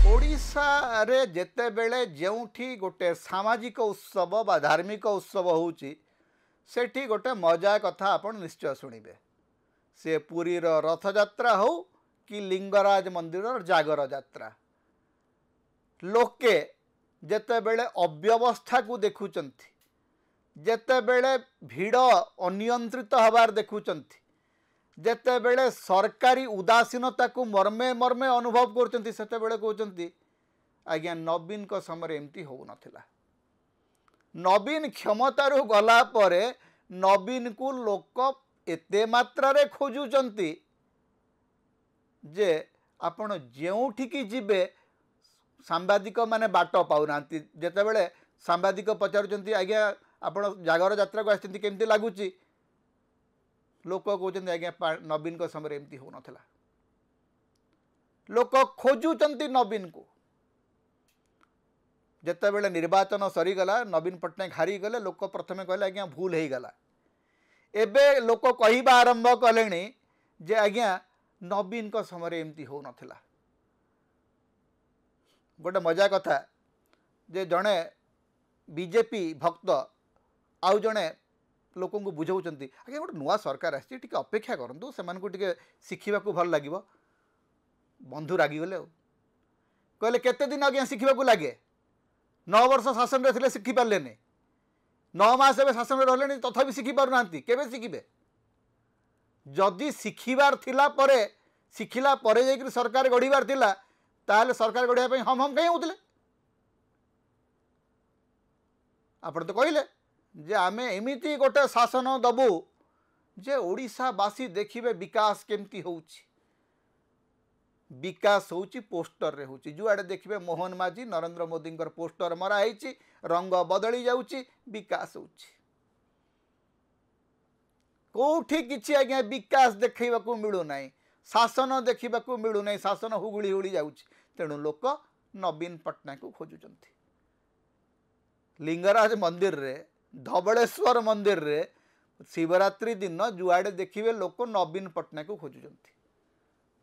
ओडिशा रे जेते बेले जेउठी गोटे सामाजिक उत्सव बा धार्मिक उत्सव होउची सेठी गोटे मजा कथा आपण निश्चय शुणिबे। से पुरीर रथ यात्रा हो कि लिंगराज मंदिर जागर यात्रा, लोके जेते बेले अव्यवस्था को देखुचंती, जेते बेले भिड़ अनियंत्रित हबार देखुचंती, जेते बेले सरकारी उदासीनता को मर्मे मर्मे अनुभव करचंती, सेते बेले कहउचंती आज्ञा नवीन को समय एमती हो नथिला। नवीन क्षमतारू गला परे नवीन को लोक एते मात्रा रे खोजुचंती जे आपण जेउठिकी जिबे सांबादिक माने बाट पाउनांती। जेते बेले सांबादिक पचारुचंती आज्ञा आपण जागर यात्रा को आछंती केमती लागुची, लोक कहउचंती आज्ञा नवीन को समय एमती हो नथिला। लोक खोजुचंती नवीन को। जेते बेले निर्वाचन सरीगला नवीन पट्टनायक हारी गले, लोक प्रथमे कहले आज्ञा भूल हो गला। एबे लोक कहवा आरंभ कले जे आज्ञा नवीन को समय एमती हो नथिला। गोटे मजा कथा जे जड़े बीजेपी भक्त आउ जड़े लोक बुझाऊँच आज्ञा गोटे नुआ सरकार आसी अपेक्षा करूँ से शिखा भल लगे। बंधु रागिगले कहले केते दिन आज्ञा शिखा लगे, 9 वर्ष शासन रे थिले शिखि पारलेनी, 9 मास एवं शासन रही तथापि शिखि पार ना केबे शिखिबे। जदि शिखिबार थिला परे शिखिला परे जाइकि सरकार गढ़िबार थिला ताहले सरकार गढ़िया पई हम कहीं होतले। आपण तो कहले जे आमे एमिति गोटे शासन दबु जे ओडिशावासी देखिबे विकास केमती होउची। विकास होउची पोस्टर रे होउची, जुआड़े देखिबे मोहन माझी नरेंद्र मोदी पोस्टर मरा होइची, रंग बदली जाउची, विकास होउची। कोठी किछि आज्ञा विकास देखैबाकू मिलु नाही, शासन देखिबाकू मिलु नाही, शासन हुगुली हुली जाउची। तेणु लोक नवीन पट्टनायक को खोजुचंती। लिंगराज मंदिर रे, धबलेश्वर मंदिर रे शिवरात्रि दिन जुआड़े देखिबे लोक नवीन पट्टनायक को खोजुचंती।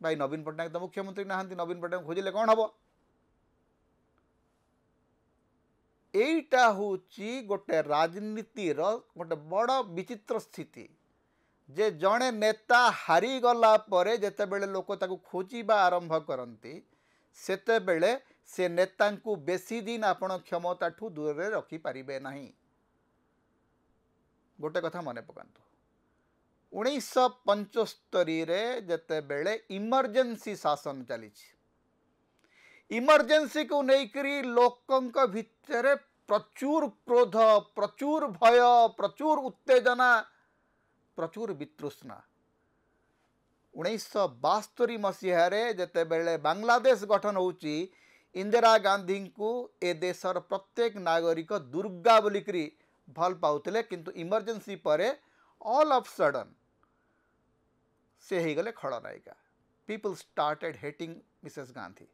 भाई नवीन पट्टनायक तो मुख्यमंत्री नहांती, नवीन पट्टनायक खोजिले कौन हम। एटा होची गोटे राजनीतिर गोटे बड़ विचित्र स्थिति जे जड़े नेता हारी गला परे जेते बेले लोक ताकू खोजिबा आरंभ करती सेते बेले से नेता को बेसी दिन आपण क्षमता ठू दूर रे रखी पारिबे नहीं। गोटे कथा मने पकांतु 1975 रे जेते बेले इमरजेंसी शासन चली, इमरजेंसी को लेकरी लोकंक भितर प्रचुर क्रोध, प्रचुर भय, प्रचुर उत्तेजना, प्रचुर वितृष्णा। 1972 मसीह जेते बेले बांग्लादेश गठन होची, इंदिरा गांधी को ए देशर प्रत्येक नागरिक दुर्गा बोलिकरी भल पाउतले, किंतु इमरजेंसी परे ऑल ऑफ सडन से ही गले खलनायिका। People started hating Mrs Gandhi.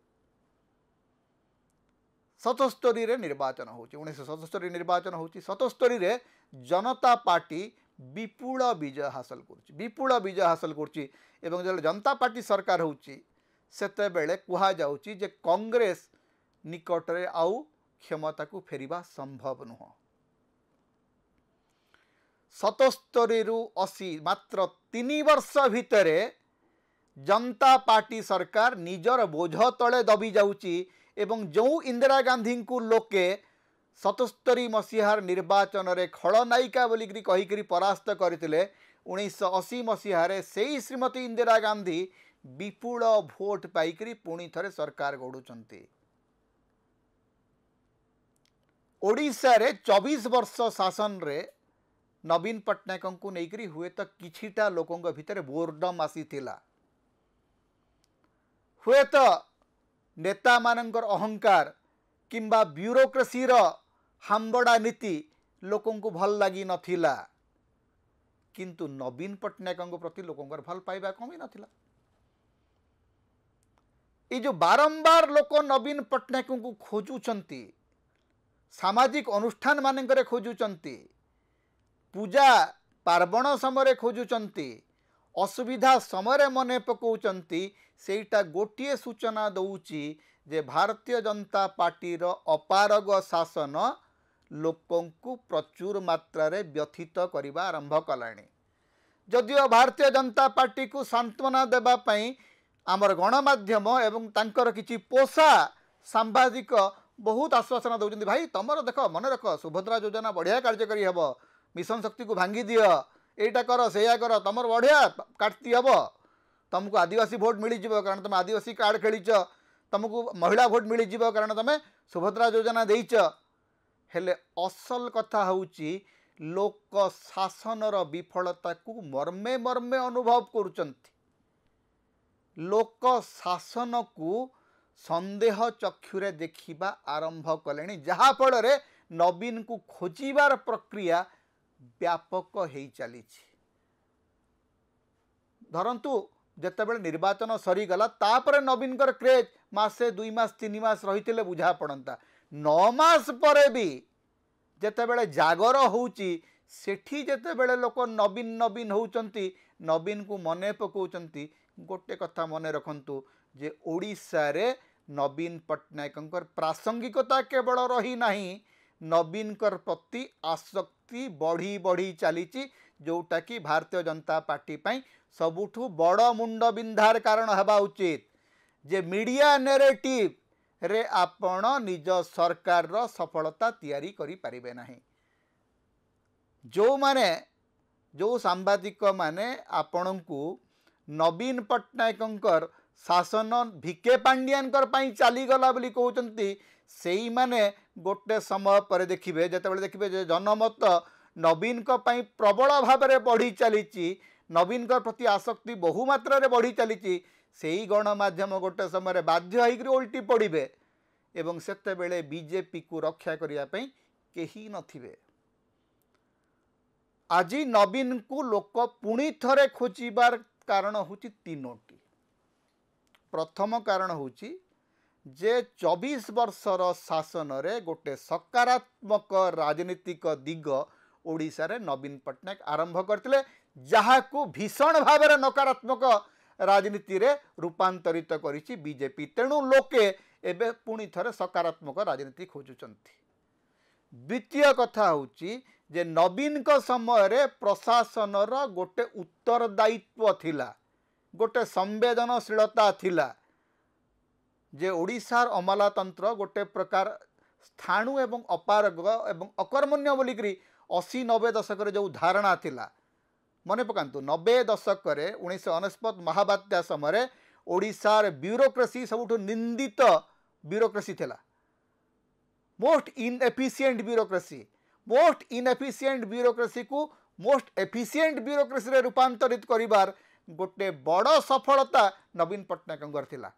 77 रे निर्वाचन होची, 1977 निर्वाचन होची। 77 रे जनता पार्टी विपुल विजय हासिल करची, विपुल विजय हासिल करची। एवं जब जनता पार्टी सरकार होची सेते बेले कुहा जाउची जे कांग्रेस निकट रे आउ क्षमता को फेरिबा संभव नुह। 77 रु 80 मात्र 3 वर्ष भितरे जनता पार्टी सरकार निजर बोझ तले दबी जाउची। एवं जो इंदिरा गांधी को लोके 77 मसीहार निर्वाचन रे खलनायिका बोलिकरी कहिकरी परास्त करथिले, 1980 मसीहारे सेही श्रीमती इंदिरा गांधी विपुल भोट पाइकरी पुणी थरे सरकार गढ़ुचंती। ओडिशा रे 24 वर्ष शासन रे नवीन पट्टनायक को लेकरी हुए तो किछिटा लोकों भितर बोर्डम आसी थिला। हुए तो नेता मानकर अहंकार किंबा ब्यूरोक्रेसी रो हांबड़ा नीति लोकों को भल लगी नथिला, किंतु नवीन पट्टनायक प्रति लोकों भल पाइबा कमी नथिला। ये जो बारंबार लोक नवीन पट्टनायक को खोजुचंती, सामाजिक अनुष्ठान मानकर खोजुचंती, पूजा पार्वण समय खोजुचंती, असुविधा समय मन पकाउछन्ति सेटा गोटे सूचना दौची जे भारतीय जनता पार्टीर अपारग शासन लोकंकु प्रचुर मात्रा रे व्यथित करबा आरंभ कलानी। जदिओ भारतीय जनता पार्टी को सांत्वना देबा पई आमर गणमाध्यम एवं तांकर किछि पोषा सांबादिक बहुत आश्वासन दौरान भाई तुमर देख मन रख सुभद्रा योजना बढ़िया कार्यकारी हेब मिशन शक्ति को भांगी दियो एटा कर सेया कर तुमर बढ़िया काटती हेब तुमको आदिवासी भोट मिल जिवो कारण तुम आदिवासी कार्ड खेलीच तुमको महिला भोट मिल जिवो कारण तुम सुभद्रा योजना देइच। हेले असल कथा होउची लोक शासनर विफलता को मर्मे मर्मे अनुभव करुचंती। लोक शासन को संदेह चक्षुरे देखिबा आरंभ कलेनी जहा फल रे नवीन को खोजिबार प्रक्रिया व्यापक हो चली। धरंतु जेतेबेले निर्वाचन सरीगला तापर नवीन कर क्रेज मासे 2 मास 3 मास रही बुझा पड़ता 9 मास पर भी जेतेबेले जागर होउची सेठी जेतेबेले लोक नवीन नवीन होउचंती नवीन को मने पकाउचंती। गोटे कथा मने रखंतु जे ओडिशा रे नवीन पट्टनायकंकर प्रासंगिकता केवल रही नहीं नवीन कर प्रति आसक्ति बढ़ी बढ़ी चली जोटा कि भारतीय जनता पार्टी पाई सबुठु बड़ मुंड बिंधार कारण हेबा उचित जे मीडिया नैरेटिव रे आपण निज सरकार रो सफलता तैयारी करि परिबे नहीं। जो माने जो सांबादिक माने आपण को नवीन पट्टनायकंकर शासन भिके पांडियानकर पाई चली गला बोली कहउचंती सेई माने गोटे समय पर देखिबे जेतेबेले देखिबे जे जनमत नवीन को पाई प्रबल भाव में बढ़ी चली नवीन को प्रति आसक्ति बहु मात्रा रे बढ़ी चली सेई गणमाध्यम गोटे समय बाध्य होइकरी उल्टी पड़िबे एवं सेते बेले बीजेपी को रक्षा करिया पई केही नथिबे। आज नवीन को लोक पुणी थरे खोजिबार कारण होची तीनोटी। प्रथम कारण होची जे 24 वर्षर शासन रे गोटे सकारात्मक राजनीतिक दिग ओडिशा रे नवीन पट्टनायक आरंभ करथिले जहा को भीषण भाव में नकारात्मक राजनीति रे रूपांतरित करिछि बीजेपी। तेणु लोके एबे पुणी थरे सकारात्मक राजनीति खोजुचंती। द्वितीय कथा होची जे नवीन को समय रे प्रशासन रो गोटे उत्तरदायित्व थिला गोटे संवेदनशीलता थिला जे ओडिशार अमलातंत्र गोटे प्रकार स्थाणु एवं अपारग एवं अकर्मण्य बोलिकी 80-90 दशक जो धारणा थिला मने पकांतु 90 दशक 1999 महाबात्या समय ओडिशार ब्यूरोक्रेसी सबुठ निंदित ब्यूरोक्रेसी थिला मोस्ट इनएफिशिएंट ब्यूरोक्रेसी को मोस्ट एफिशिएंट ब्यूरोक्रेसी रे रूपांतरित करिबार गोटे बड़ सफलता नवीन पट्टनायक थिला।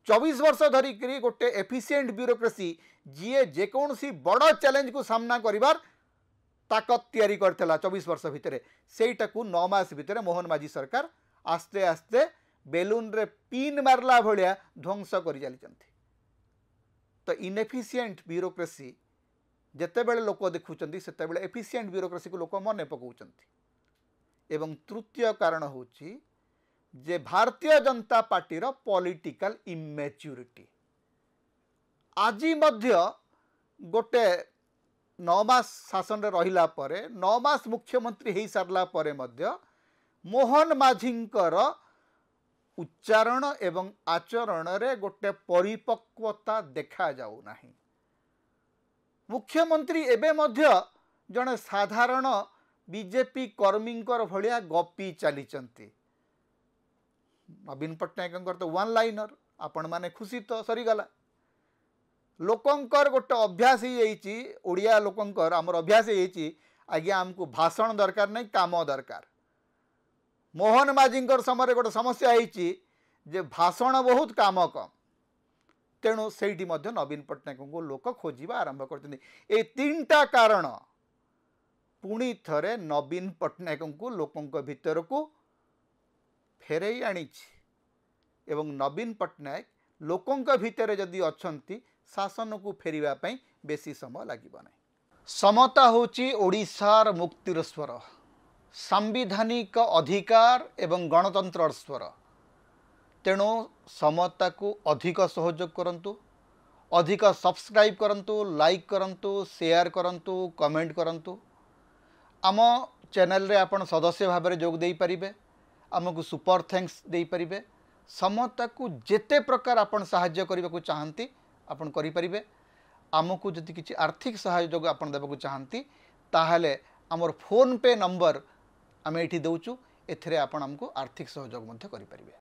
24 वर्ष धरिकी गोटे एफिशिएंट ब्यूरोक्रेसी जीए जेकोसी बड़ चैलेंज को सामना करिबार ताकत तैयारी करथिला 24 वर्ष भितर सेटा को 9 मास भितर मोहन माझी सरकार आस्ते आस्ते बेलून रे पिन मारला भलिया ध्वंस करि चलिचंती। तो इनएफिशिएंट ब्यूरोक्रेसी जेतेबेले लोक देखुचंती सेतेबेले एफिशिएंट ब्यूरोक्रेसी को लोक मने पकाउचंती। एवं तृतीय कारण होची जे भारतीय जनता पार्टी रो पॉलिटिकल इमेच्योरिटी आज मध्य गोटे 9 मास शासन रे रहिला परे 9 मास मुख्यमंत्री हो सारला परे मध्य मोहन माझींकर उच्चारण एवं आचरण रे गोटे परिपक्वता देखा जाऊ नाही। मुख्यमंत्री एबे मध्य जने साधारण बीजेपी कर्मींकर भलिया गपी चलीचंती। नवीन पट्टनायक तो वन लाइनर आपण माने खुशी तो सरीगला लोकंकर गोटे अभ्यास ही ओडिया लोकंकर आमर अभ्यास ही आज्ञा आमको भाषण दरकार नहीं काम दरकार। मोहन माझींकर समय गोटे समस्या होती जे भाषण बहुत काम कम तेणु सेठी मध्य नवीन पट्टनायक को लोक खोजिबा आरंभ करते। ए 3टा कारण पुणी थरे नवीन पट्टनायक को लोकंक भितर को फेरई आनी एवं नवीन पट्टनायक लोकंक भितर जदि अछंती शासन को फेरिबा पई बेसी समय लागिबो नै। समता होची ओडिशार मुक्तिर स्वर सांविधानिक अधिकार एवं गणतंत्र स्वर। तेणु समता को अधिक सहयोग करंतु, अधिक सब्सक्राइब करंतु, लाइक करंतु, शेयर करंतु, कमेंट करंतु। आम चैनल रे आपण सदस्य भाव में जोग दे पारिबे, आमको सुपर थैंक्स दे पारिबे। समता को जेते प्रकार आपण सहाय्य करबा को चाहंती आपण करि पारिबे। आमको जदि किछि आर्थिक सहयोग आपण देबा को चाहंती ताहले हमर फोन पे नंबर आमे एठी दउचु, एथिरे आपण हमको आर्थिक सहयोग मध्य करि पारिबे।